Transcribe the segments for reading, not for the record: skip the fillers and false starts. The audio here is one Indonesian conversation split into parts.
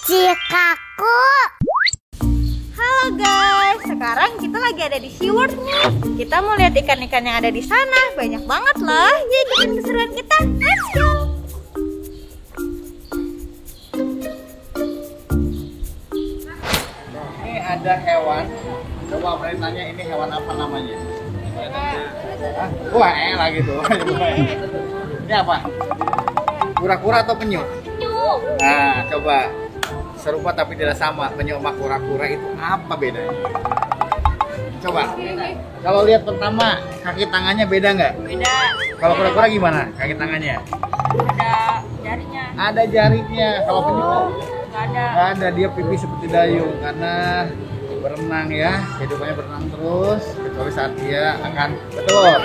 Cikaku. Halo guys, sekarang kita lagi ada di SeaWorld nih. Kita mau lihat ikan-ikan yang ada di sana. Banyak banget loh. Jadi ikutin keseruan kita. Let's go. Ini ada hewan. Coba Freddy tanya ini hewan apa namanya? Wah, lagi tuh. Ini apa? Kura-kura atau penyu? Nah, coba serupa tapi tidak sama. Penyu sama kura-kura itu apa bedanya? Coba. Kalau lihat pertama, kaki tangannya beda nggak? Beda. Kalau kura-kura gimana? Kaki tangannya? Ada jarinya. Ada jarinya. Kalau penyu? Nggak ada. Nggak ada. Dia pipi seperti dayung karena berenang ya. Kehidupannya berenang terus kecuali saat dia akan betul.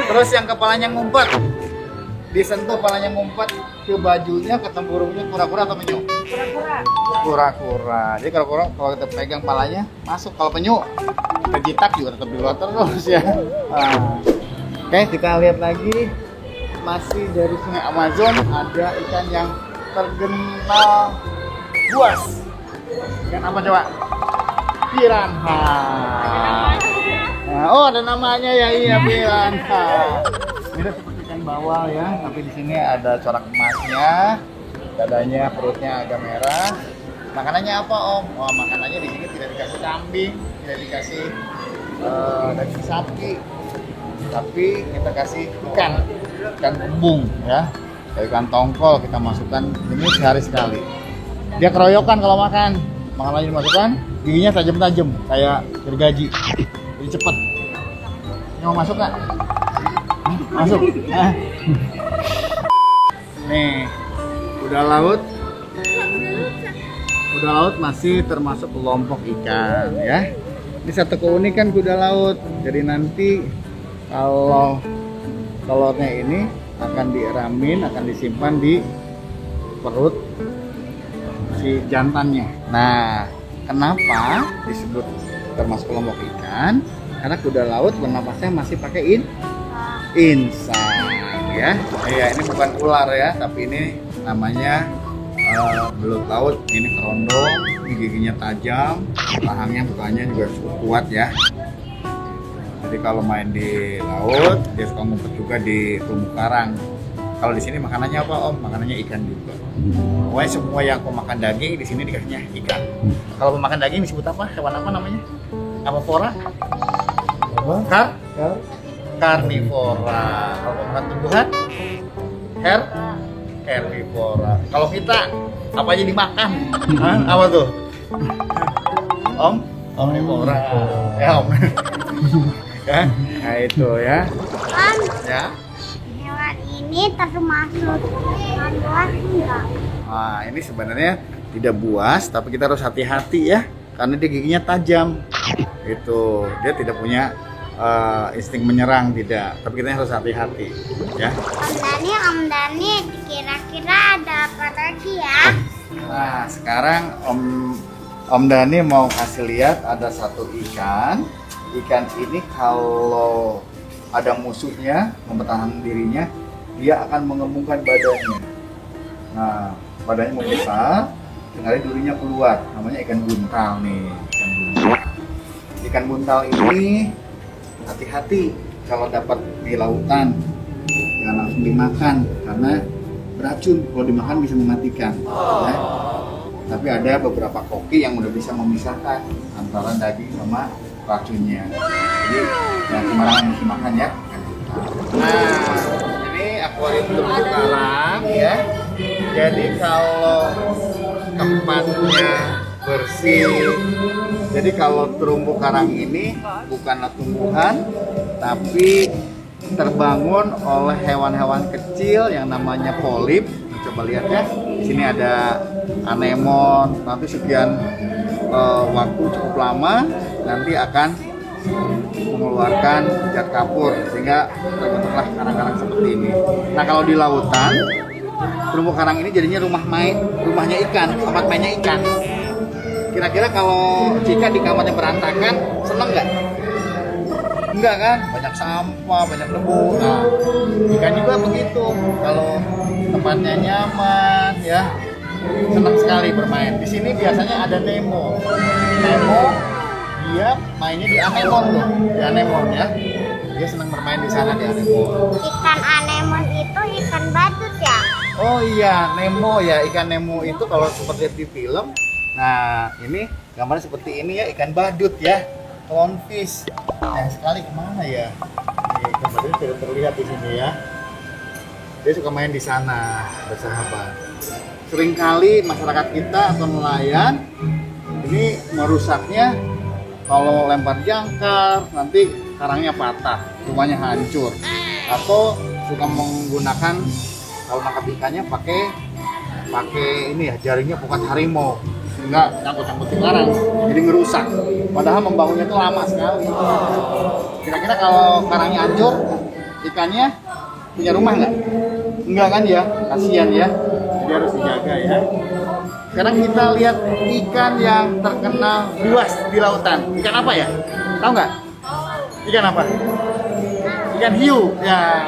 Terus yang kepalanya ngumpet. Disentuh kepalanya ngumpet ke bajunya, ke tempurungnya, kura-kura atau penyu? Kura-kura. Kura-kura. Jadi kura-kura kalau kita pegang palanya masuk. Kalau penyu kita jitak juga tetap di luar terus ya. Nah. Oke, kita lihat lagi. Masih dari Sungai Amazon ada ikan yang terkenal buas. Ikan apa coba? Piranha. Nah, oh ada namanya ya, iya piranha. Mirip seperti ikan bawal ya, tapi di sini ada corak emasnya, dadanya, perutnya agak merah. Makanannya apa Om? Oh makanannya di sini tidak dikasih kambing, tidak dikasih daging sapi, tapi kita kasih ikan kembung ya, ikan tongkol kita masukkan ini sehari sekali. Dia keroyokan kalau makan, makanannya dimasukkan, giginya tajam-tajam kayak gergaji, jadi cepet. Ini mau masuk nggak? Masuk. Nih, kuda laut. Kuda laut masih termasuk kelompok ikan ya. Ini satu keunikan kuda laut. Jadi nanti kalau telurnya ini akan dieramin, akan disimpan di perut si jantannya. Nah, kenapa disebut termasuk kelompok ikan? Karena kuda laut bernapasnya masih pakai insang ya. Iya, ini bukan ular ya, tapi ini namanya belut laut. Ini kerondong, ini giginya tajam, rahangnya bukanya juga cukup kuat ya. Jadi kalau main di laut, dia suka ngumpet juga di terumbu karang. Kalau di sini makanannya apa Om? Makanannya ikan juga. Pokoknya semua yang pemakan daging di sini dikasihnya ikan. Kalau pemakan daging disebut apa? Hewan apa namanya? Apa pora? Karnivora. Kalau pemakan tumbuhan? Herbivora. Kalau kita apa aja dimakan? Hah? Apa tuh? Om? Omnivora. Ya Om. Ya, nah itu ya. Om, Ya. hewan ini termasuk hewan buas enggak? Nah, ini sebenarnya tidak buas, tapi kita harus hati-hati ya, karena dia giginya tajam. Itu, dia tidak punya insting menyerang, tidak. Tapi kita harus hati-hati, ya. Om Dani, kira-kira ada apa lagi ya? Nah, sekarang Om Dani mau kasih lihat ada satu ikan. Ikan ini kalau ada musuhnya mempertahankan dirinya, dia akan mengembungkan badannya. Nah, badannya membesar, tinggal durinya keluar. Namanya ikan buntal nih. Ikan buntal ini hati-hati kalau dapat di lautan, jangan langsung dimakan karena beracun. Kalau dimakan bisa mematikan. Ya. Tapi ada beberapa koki yang udah bisa memisahkan antara daging sama racunnya. Jadi jangan sembarangan dimakan ya. Nah, ini akuarium terumbu karang ya. Jadi kalau tempatnya bersih, jadi kalau terumbu karang ini bukanlah tumbuhan, tapi terbangun oleh hewan-hewan kecil yang namanya polip. Coba lihat ya, di sini ada anemon. Nanti sekian waktu cukup lama, nanti akan mengeluarkan zat kapur sehingga terbentuklah karang-karang seperti ini. Nah kalau di lautan, terumbu karang ini jadinya rumahnya ikan, tempat mainnya ikan. Kira-kira kalau jika di kamarnya berantakan, seneng nggak? Enggak kan? Banyak sampah, banyak debu. Nah, ikan juga begitu. Kalau tempatnya nyaman, ya, senang sekali bermain. Di sini biasanya ada Nemo. Nemo dia mainnya di anemon tuh, di anemon ya. Dia senang bermain di sana di anemon. Ikan anemon itu ikan badut ya? Oh iya, Nemo ya, ikan Nemo itu kalau seperti di film. Nah, ini gambarnya seperti ini ya, ikan badut ya, clownfish. Sayang sekali kemana ya? Nih, gambarnya tidak terlihat di sini ya. Dia suka main di sana, bersahabat. Seringkali masyarakat kita atau nelayan ini merusaknya kalau lempar jangkar, nanti karangnya patah, rumahnya hancur. Atau suka menggunakan kalau nangkap ikannya pakai ini ya, jaringnya pukat harimau, sehingga nyangkut-nyangkut di karang, jadi ngerusak. Padahal membangunnya itu lama sekali. Kira-kira kalau karangnya hancur, ikannya punya rumah nggak? Enggak kan ya, kasihan ya. Jadi harus dijaga ya. Sekarang kita lihat ikan yang terkenal buas di lautan. Ikan apa ya? Tahu nggak? Ikan apa? Ikan hiu. Ya.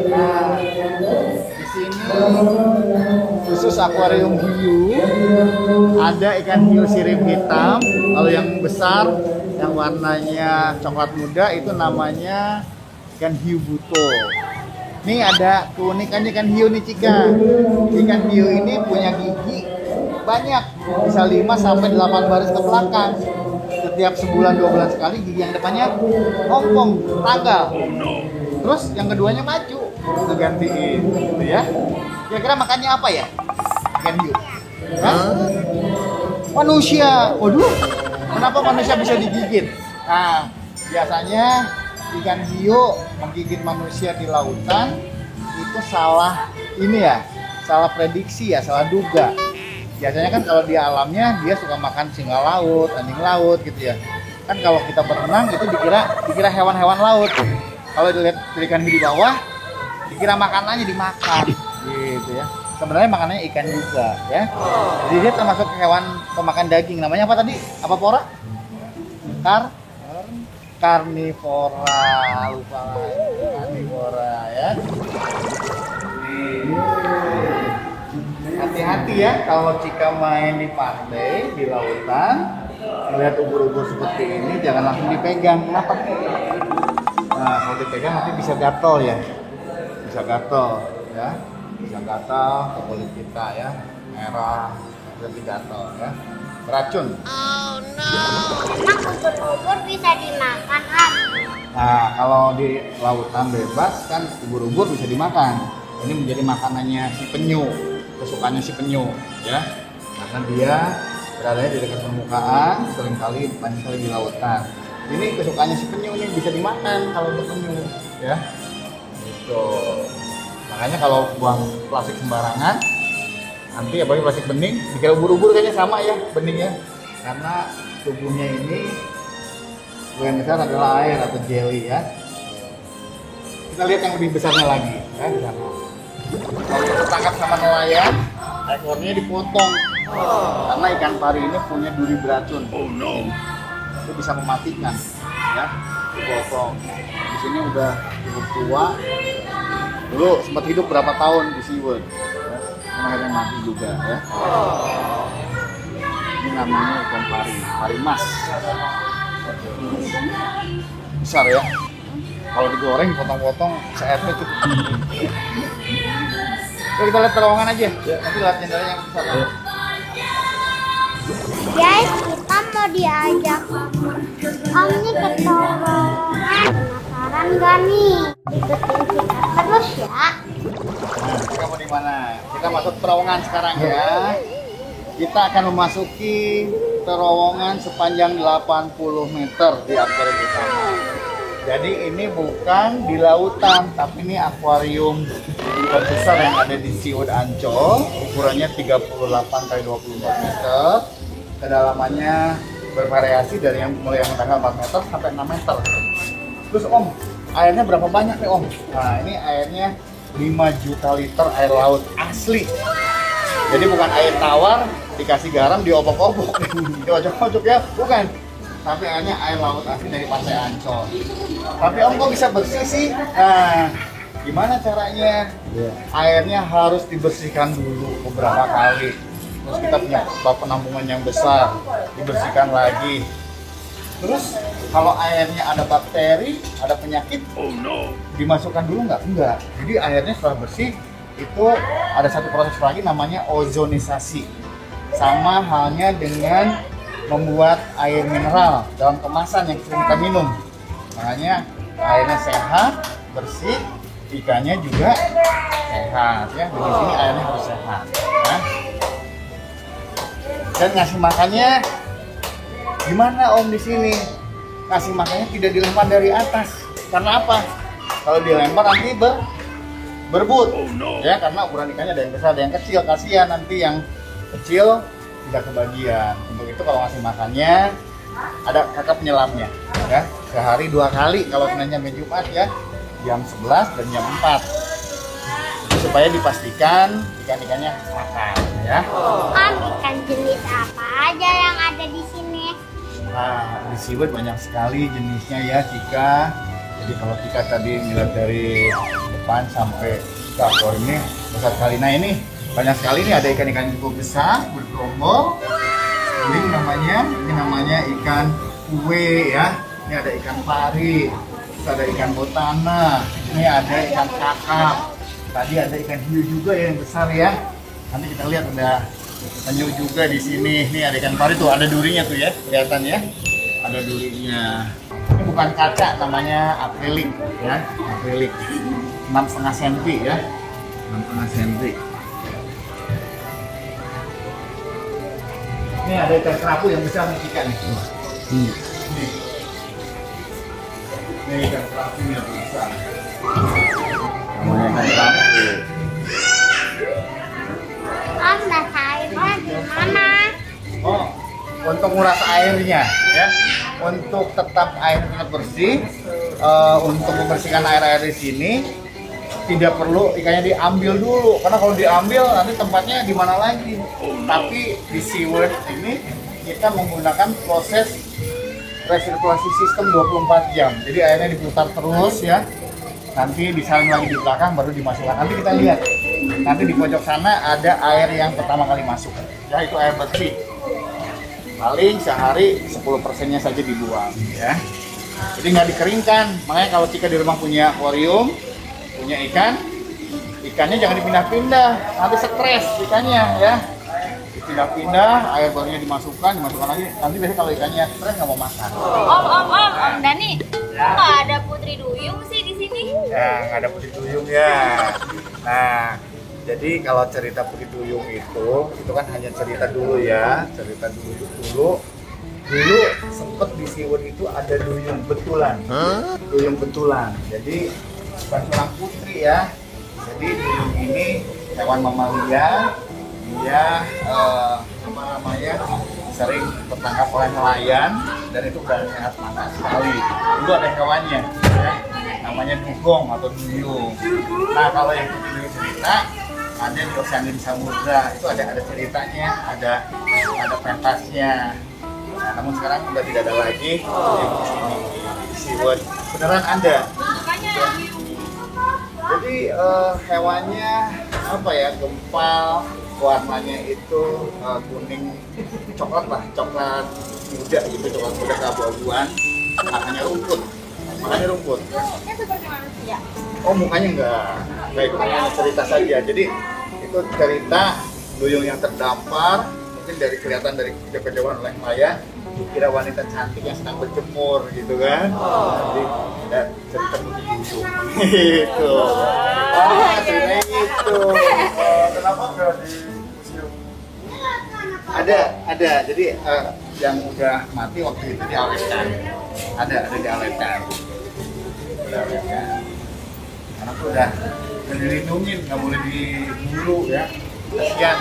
Nah, di sini khusus akuarium hiu ada ikan hiu sirip hitam. Kalau yang besar yang warnanya coklat muda itu namanya ikan hiu buto. Nih ada keunikan ikan hiu nih Cika. Ikan hiu ini punya gigi banyak, bisa 5 sampai 8 baris ke belakang. Setiap sebulan 2 bulan sekali gigi yang depannya ompong, tanggal. Terus yang keduanya maju, digantiin gitu ya. Kira-kira makannya apa ya? Ikan hiu. Hah? Manusia. Waduh. Kenapa manusia bisa digigit? Nah, biasanya ikan hiu menggigit manusia di lautan itu salah ini ya, salah prediksi ya, salah duga. Biasanya kan kalau di alamnya dia suka makan singa laut, anjing laut gitu ya. Kan kalau kita berenang itu dikira hewan-hewan laut. Kalau dilihat ikan hiu di bawah, dikira makanannya dimakan gitu ya. Sebenarnya makanannya ikan juga ya. Jadi dia termasuk hewan pemakan daging. Namanya apa tadi? Apa pora? Karnivora. Lupa lagi. Karnivora ya. Hati-hati ya kalau Cika main di pantai, di lautan, melihat ubur-ubur seperti ini jangan langsung dipegang. Kenapa? Nah, kalau dipegang nanti bisa gatel ya. Bisa gatel ya. Bisa gatal ke kulit kita ya, merah, lebih gatal ya, beracun. Oh no. Emang ubur-ubur bisa dimakan, Om? Nah, kalau di lautan bebas kan ubur-ubur bisa dimakan. Ini menjadi makanannya si penyu, kesukaannya si penyu ya. Karena dia berada di dekat permukaan, seringkali banyak sekali di lautan. Ini kesukaannya si penyu ini bisa dimakan kalau untuk penyu ya. Gitu. Makanya kalau buang plastik sembarangan, nanti apalagi plastik bening, dikira ubur-ubur kayaknya sama ya beningnya. Karena tubuhnya ini sebagian besar adalah air atau jelly ya. Kita lihat yang lebih besarnya lagi ya di sana. Kalau tertangkap sama nelayan, ekornya dipotong. Karena ikan pari ini punya duri beracun. Itu bisa mematikan ya, dipotong. Di sini udah cukup tua. Dulu sempat hidup berapa tahun di SeaWorld ya. Akhirnya mati juga ya. Ini namanya ikan pari mas besar ya. Kalau digoreng potong-potong seetnya cukup. Yuk kita lihat terowongan aja ya. Nanti lihat jendelanya yang besar ya. Guys, kita mau diajak Om nih ke terowongan. Penasaran gak nih? Ikutin kita terus ya. Nah, kita mau di mana? Kita masuk terowongan sekarang ya. Kita akan memasuki terowongan sepanjang 80 meter di akuarium utama. Jadi ini bukan di lautan, tapi ini akuarium besar yang ada di SeaWorld Ancol. Ukurannya 38 x 24 meter. Kedalamannya bervariasi dari yang mulai yang tanggal 4 meter sampai 6 meter. Terus Om, airnya berapa banyak nih Om? Nah ini airnya 5 juta liter air laut asli. Jadi bukan air tawar dikasih garam diobok-obok, diocok-ocok ya, bukan. tapi airnya air laut asin dari Pantai Ancol. Tapi Om kok bisa bersih sih? Nah, gimana caranya? Airnya harus dibersihkan dulu beberapa kali. Terus kita punya bak penampungan yang besar, dibersihkan lagi. Terus kalau airnya ada bakteri, ada penyakit, dimasukkan dulu nggak? Enggak. Jadi airnya setelah bersih itu ada satu proses lagi namanya ozonisasi. Sama halnya dengan membuat air mineral dalam kemasan yang sering kita minum. Makanya airnya sehat, bersih, ikannya juga sehat ya. Di sini airnya harus sehat. Ya. Dan ngasih makannya gimana Om di sini? Ngasih makannya tidak dilempar dari atas. Karena apa? Kalau dilempar nanti berebut. Ya, karena ukuran ikannya ada yang besar, ada yang kecil. Kasihan nanti yang kecil tidak kebagian. Untuk itu kalau ngasih makannya ada kakak penyelamnya ya. Sehari 2 kali kalau Senin sampai Jumat ya. Jam 11 dan jam 4. Supaya dipastikan ikan-ikannya makan ya. Om, ikan jenis apa aja yang ada di sini? Nah, di seaweed banyak sekali jenisnya ya, Cika. Jadi kalau Cika tadi melihat dari depan sampai ke akor ini besar sekali. Nah ini banyak sekali nih, ada ikan-ikan cukup besar bergerombol. Ini namanya ikan kue ya. Ini ada ikan pari, terus ada ikan botana, ini ada ikan kakap. Tadi ada ikan hiu juga yang besar ya. Nanti kita lihat ada penyu juga di sini. Ini ada ikan pari tuh, ada durinya tuh ya, kelihatan ya. Ada durinya. Ini bukan kaca, namanya akrilik ya, akrilik. 6,5 cm ya, 6,5 cm. Ini ada ikan kerapu yang besar nih ikan nih. Ini ikan kerapu yang besar. Namanya ikan kerapu. Om, rasa airnya gimana? Oh, untuk nguras airnya ya, untuk tetap air tetap bersih, untuk membersihkan air-air di sini tidak perlu ikannya diambil dulu, karena kalau diambil nanti tempatnya di mana lagi. Tapi di SeaWorld ini kita menggunakan proses resirkulasi sistem 24 jam. Jadi airnya diputar terus ya. Nanti disaring lagi di belakang baru dimasukkan. Nanti kita lihat. Nanti di pojok sana ada air yang pertama kali masuk. Ya itu air bersih. Paling sehari 10%-nya saja dibuang ya. Jadi nggak dikeringkan. Makanya kalau Cika di rumah punya akuarium, punya ikannya jangan dipindah-pindah, nanti stres ikannya ya. Dipindah-pindah, air barunya dimasukkan lagi. Nanti biasanya kalau ikannya stres nggak mau makan. Om Dani, nggak ada Putri Duyung sih di sini. Ya, nggak ada Putri Duyung ya. Nah, jadi kalau cerita Putri Duyung itu kan hanya cerita dulu ya, cerita dulu. Dulu sempet di SeaWorld itu ada duyung betulan, duyung betulan. Jadi bukan tulang putri ya. Jadi duyung ini hewan mamalia, dia sering tertangkap oleh nelayan dan itu udah sehat mata sekali. Dulu ada hewannya ya, namanya dugong atau duyung. Nah kalau yang duyung cerita ada di Oceania di Samudra, itu ada ceritanya, ada pentasnya. Nah, namun sekarang udah tidak ada lagi yang di sini di SeaWorld. Beneran ada. Jadi hewannya apa ya, gempal, warnanya itu kuning coklat muda gitu, coklat muda keabu-abuan, makanya rumput. Bentuknya seperti manusia. Oh mukanya enggak itu hanya cerita saja. Jadi itu cerita duyung yang terdampar, mungkin kelihatan dari kejauhan oleh nelayan, kira wanita cantik yang sedang berjemur gitu kan. Jadi ada cerita Putri Duyung gitu. Ceritanya gitu. Kenapa nggak di museum? Ada. Jadi yang udah mati waktu itu diawetkan. Ada diawetkan. Karena tuh udah dilindungin, nggak boleh diburu ya. Kasian.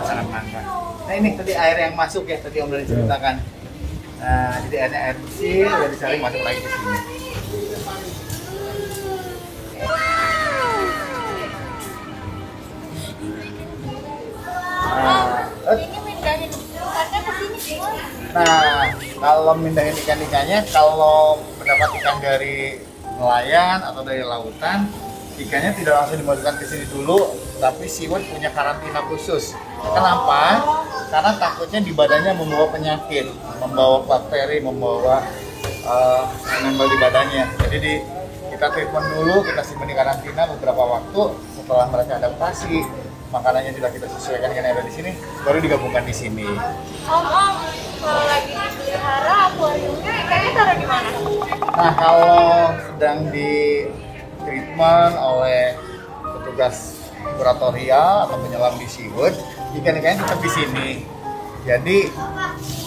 Sangat langka. Nah ini tadi air yang masuk ya, tadi Om udah diceritakan. Nah, jadi airnya air bersih, udah disaring masuk lagi ke sini. Ini pindahin bukannya ke sini gimana? Nah, Kalau mindahin ikan-ikannya, kalau mendapat ikan dari nelayan atau dari lautan, ikannya tidak langsung dimasukkan ke sini dulu, tapi SeaWorld punya karantina khusus. Kenapa? Karena takutnya di badannya membawa penyakit, membawa bakteri, membawa nempel di badannya. Jadi kita treatment dulu, kita simpan di karantina beberapa waktu. Setelah mereka adaptasi, makanannya sudah kita sesuaikan dengan yang ada di sini, baru digabungkan di sini. Om, kalau lagi dipelihara akuariumnya ikannya taruh di mana? Nah, kalau sedang di treatment oleh petugas kuratorial atau penyelam di SeaWorld, ikan-ikannya tetap di sini. Jadi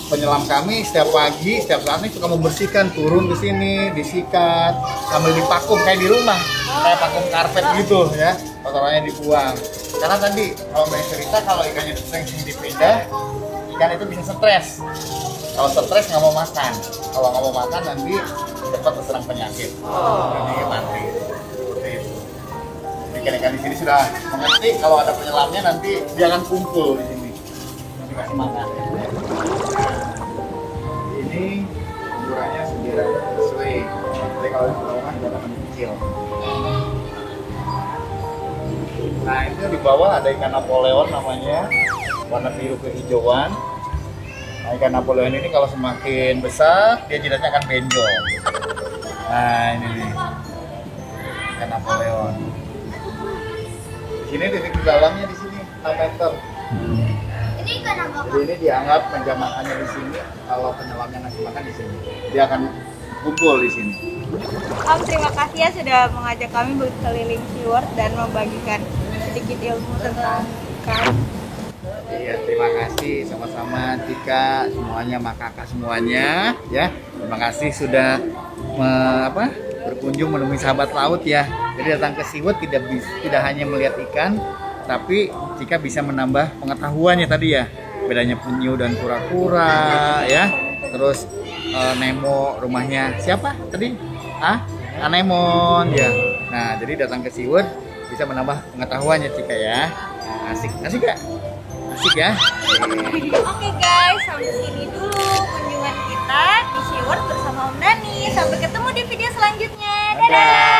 penyelam kami setiap pagi, setiap saat ini suka membersihkan, turun ke sini, disikat, sambil dipakum kayak di rumah, kayak vakum karpet gitu ya, kotorannya dibuang. Karena tadi kalau Mbak cerita kalau ikannya sering dipindah, ikan itu bisa stres. Kalau stres nggak mau makan, kalau nggak mau makan nanti cepat terserang penyakit, jadi mati. Seperti itu. Ikan-ikan di sini sudah mengerti kalau ada penyelamnya nanti dia akan kumpul di sini, nanti kasih makan. Ini ukurannya 9 sesuai. Jadi kalau di bawah dia akan kecil. Nah itu di bawah ada ikan Napoleon namanya, warna biru kehijauan. Nah, ikan Napoleon ini kalau semakin besar dia jidatnya akan benjol. Nah ini nih ikan Napoleon. Di sini titik di dalamnya di sini 6 meter. Ini ikan apa? Jadi ini dianggap meja makannya di sini. Kalau penyelamnya ngasih makan di sini, dia akan kumpul di sini. Om, terima kasih ya sudah mengajak kami berkeliling SeaWorld dan membagikan sedikit ilmu tentang ikan. Iya, terima kasih sama-sama Tika, semuanya, Mak Kakak semuanya ya. Terima kasih sudah berkunjung menemui sahabat laut ya. Jadi datang ke SeaWorld tidak hanya melihat ikan, tapi Tika bisa menambah pengetahuannya tadi ya. Bedanya penyu dan kura-kura ya. Terus Nemo rumahnya siapa tadi? Anemon ya. Nah, jadi datang ke SeaWorld bisa menambah pengetahuannya Tika ya. Asik gak? Asik ya? Oke guys, sampai sini dulu kunjungan kita di SeaWorld bersama Om Dani. Sampai ketemu di video selanjutnya. Dadah!